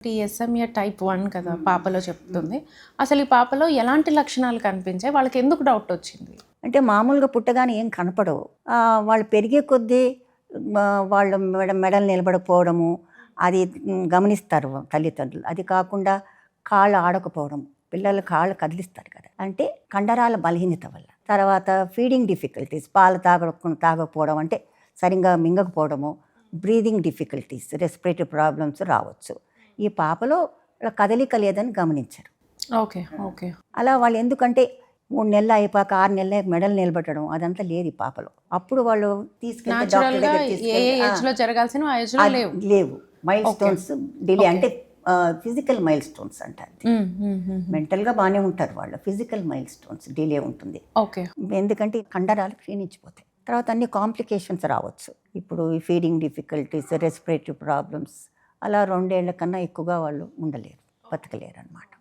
టీఎస్ఎంఏ type 1 కదా పాపలో చెప్తుంది. అసలు ఈ పాపలో ఎలాంటి లక్షణాలు కనిపించాయి? వాళ్ళకి ఎందుకు డౌట్ వచ్చింది? అంటే మామూలుగా పుట్టగానే ఏం కనపడవు. వాళ్ళు పెరిగే కొద్దీ వాళ్ళ మెడలు నిలబడిపోవడము అది గమనిస్తారు తల్లిదండ్రులు. అది కాకుండా కాళ్ళు ఆడకపోవడం, పిల్లలు కాళ్ళు కదిలిస్తారు కదా, అంటే కండరాల బలహీనత వల్ల. తర్వాత ఫీడింగ్ డిఫికల్టీస్, పాలు తాగకపోవడం, అంటే సరిగ్గా మింగకపోవడము, బ్రీదింగ్ డిఫికల్టీస్, రెస్పిరేటరీ ప్రాబ్లమ్స్ రావచ్చు. ఈ పాపలో కదలిక లేదని గమనించరు. Okay okay. అలా వాళ్ళు ఎందుకంటే 3 నెలలు అయిపోయాక 6 నెలలు మెడలు నిలబెట్టడం అదంతా లేదు ఈ పాపలో. అప్పుడు వాళ్ళు తీసుకెళ్తే డాక్టర్ దగ్గర లేవు. మైల్ స్టోన్స్ డిలే, అంటే ఫిజికల్ మైల్ స్టోన్స్ అంటారు. మెంటల్గా బాగానే ఉంటారు వాళ్ళు, ఫిజికల్ మైల్ స్టోన్స్ డిలే ఉంటుంది. ఎందుకంటే కండరాలు క్షీణించిపోతాయి. తర్వాత అన్ని కాంప్లికేషన్స్ రావచ్చు. ఇప్పుడు ఈ ఫీడింగ్ డిఫికల్టీస్, రెస్పిరేటరీ ప్రాబ్లమ్స్, అలా 2 ఏళ్ల కన్నా ఎక్కువగా వాళ్ళు ఉండలేరు, బతకలేరు అన్నమాట.